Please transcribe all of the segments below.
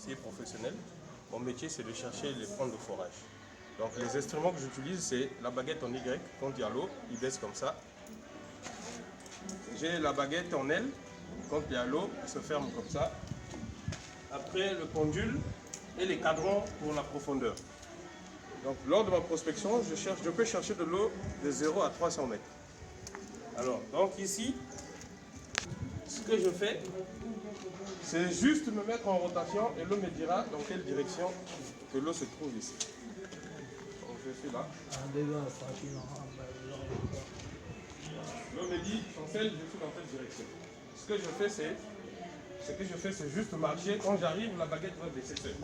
policier professionnel. Mon métier, c'est de chercher les points de forage. Donc les instruments que j'utilise, c'est la baguette en Y. Quand il y a l'eau, il baisse comme ça. J'ai la baguette en L. Quand il y a l'eau, il se ferme comme ça. Après, le pendule et les cadrans pour la profondeur. Donc lors de ma prospection, je peux chercher de l'eau de 0 à 300 mètres. Alors, donc ici, ce que je fais, c'est juste me mettre en rotation et l'eau me dira dans quelle direction que l'eau se trouve ici. Donc je suis là. L'eau me dit, Chancel, je suis dans cette direction. Ce que je fais, c'est juste marcher. Quand j'arrive, la baguette va baisser seule.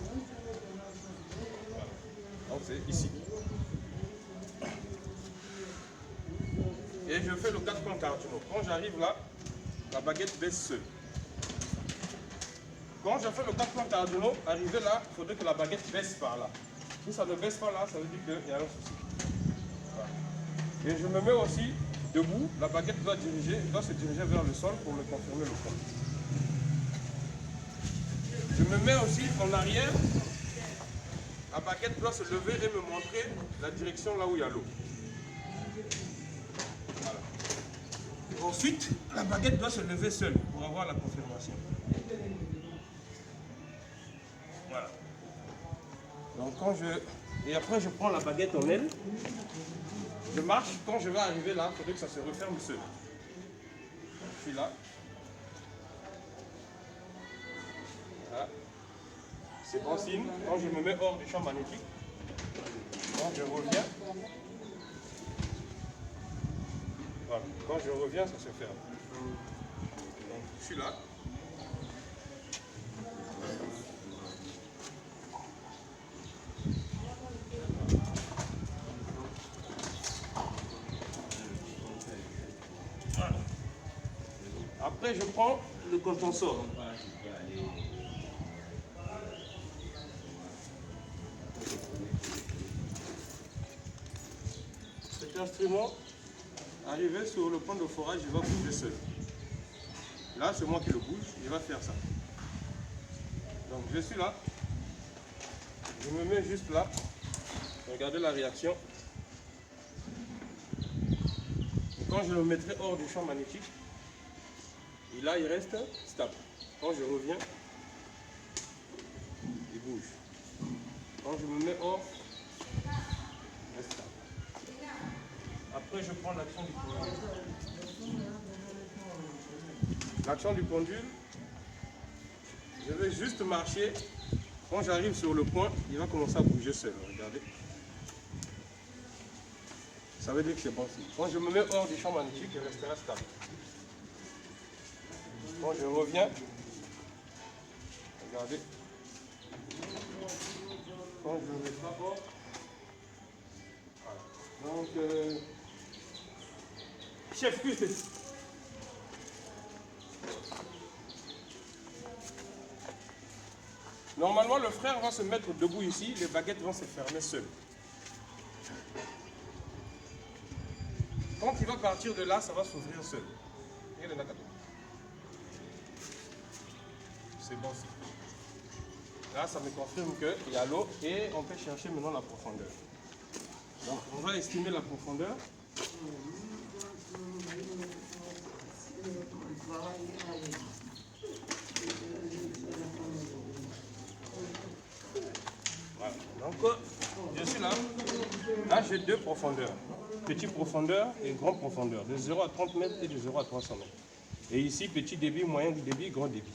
Voilà. Donc c'est ici. Et je fais le 4 points cardinaux. Quand j'arrive là, la baguette baisse seule. Quand je fais le 4 points cardinaux, arrivé là, il faudrait que la baguette baisse par là. Si ça ne baisse pas là, ça veut dire qu'il y a un souci. Voilà. Et je me mets aussi debout, la baguette doit se diriger vers le sol pour me confirmer le point. Je me mets aussi en arrière, la baguette doit se lever et me montrer la direction là où il y a l'eau. Voilà. Ensuite, la baguette doit se lever seule pour avoir la confirmation. Voilà. Donc et après je prends la baguette en L. Je marche, quand je vais arriver là, il faudrait que ça se referme seul. Je suis là. Voilà. C'est bon signe. Quand je me mets hors du champ magnétique, quand je reviens, voilà. Quand je reviens, ça se ferme. Donc je suis là. Voilà. Après, je prends le contenseur. Cet instrument, arrivé sur le point de forage, il va bouger seul. Là, c'est moi qui le bouge, il va faire ça. Donc, je suis là. Je me mets juste là. Regardez la réaction. Et quand je le mettrai hors du champ magnétique, et là, il reste stable. Quand je reviens, il bouge. Quand je me mets hors, il reste stable. Après, je prends l'action du pendule. L'action du pendule, je vais juste marcher. Quand j'arrive sur le point, il va commencer à bouger seul. Regardez. Ça veut dire que c'est bon signe. Quand je me mets hors du champ magnétique, il restera stable. Quand je reviens, regardez. Quand je ne mets pas hors, voilà. Donc, chef cuisse. Normalement, le frère va se mettre debout ici, les baguettes vont se fermer seules. Quand il va partir de là, ça va s'ouvrir seul. C'est bon. Là, ça me confirme qu'il y a l'eau et on peut chercher maintenant la profondeur. Donc, on va estimer la profondeur. Voilà. Donc, je suis là. Là, j'ai deux profondeurs. Petit profondeur et grand profondeur. De 0 à 30 mètres et de 0 à 300 mètres. Et ici, petit débit, moyen débit, grand débit.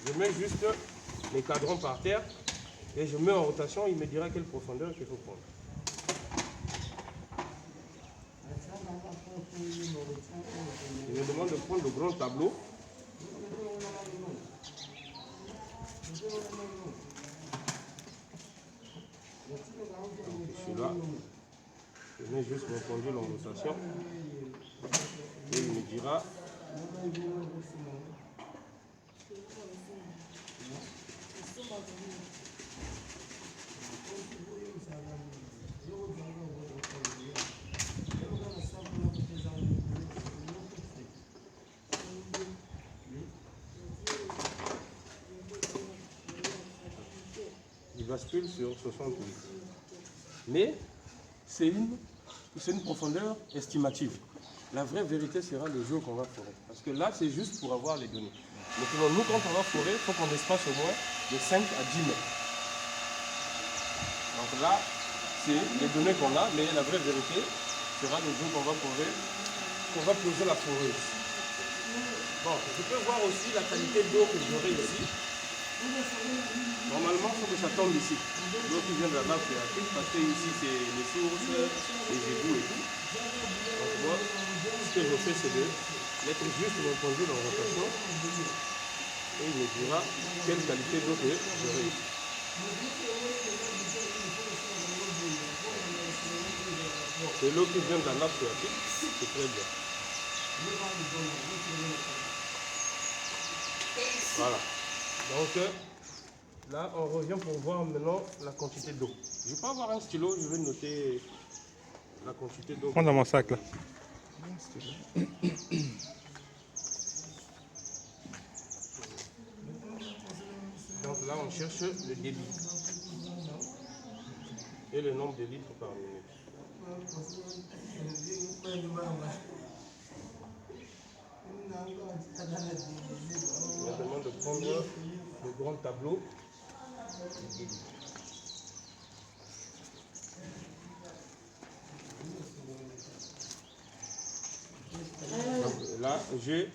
Je mets juste les cadrans par terre et je mets en rotation. Il me dira quelle profondeur qu'il faut prendre. Il me demande de prendre le grand tableau. Je suis là. Je mets juste mon pendule en rotation. Et il me dira. il bascule sur 68. Mais c'est une profondeur estimative. La vraie vérité sera le jour qu'on va forer. Parce que là, c'est juste pour avoir les données. Maintenant, nous, quand on va forer, il faut qu'on espace au moins de 5 à 10 mètres. Donc là, c'est les données qu'on a, mais la vraie vérité sera le jour qu'on va forer, qu'on va poser la foreuse. Bon, je peux voir aussi la qualité d'eau que j'aurai ici. Normalement, il faut que ça tombe ici. L'eau qui vient de la nappe phréatique, parce que ici, c'est les sources, les égouts et tout. Donc moi, ce que je fais, c'est de mettre juste mon pendule en rotation et il me dira quelle qualité d'eau que j'aurai ici. C'est l'eau qui vient de la nappe phréatique, c'est très bien. Voilà. Donc là, on revient pour voir maintenant la quantité d'eau. Je peux avoir un stylo, je vais noter la quantité d'eau. Prends dans mon sac là. Donc là, on cherche le débit et le nombre de litres par minute. On me demande de prendre le grand tableau du débit. Donc là, j'ai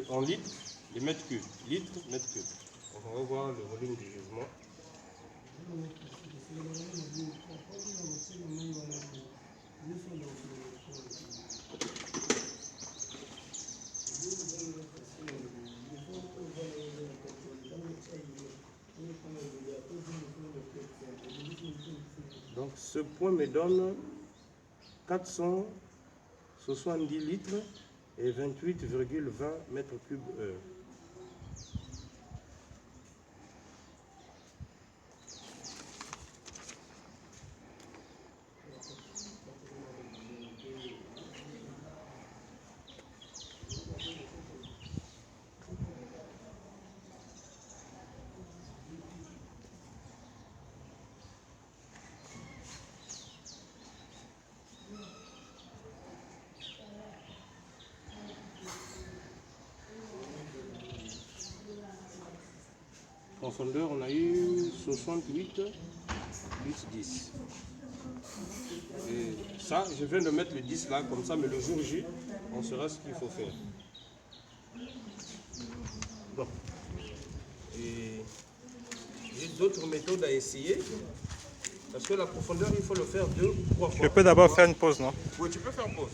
en litres, les mètres cubes. Litres, mètres cubes. Donc on va voir le volume du gisement. Donc ce point me donne 470 litres et 28,20 mètres cubes heure. Profondeur, on a eu 68 plus 10. Et ça, je viens de mettre le 10 là, comme ça, mais le jour J, on saura ce qu'il faut faire. Bon. Et j'ai d'autres méthodes à essayer. Parce que la profondeur, il faut le faire 2 ou 3 fois. Je peux d'abord faire une pause, non? Oui, tu peux faire pause.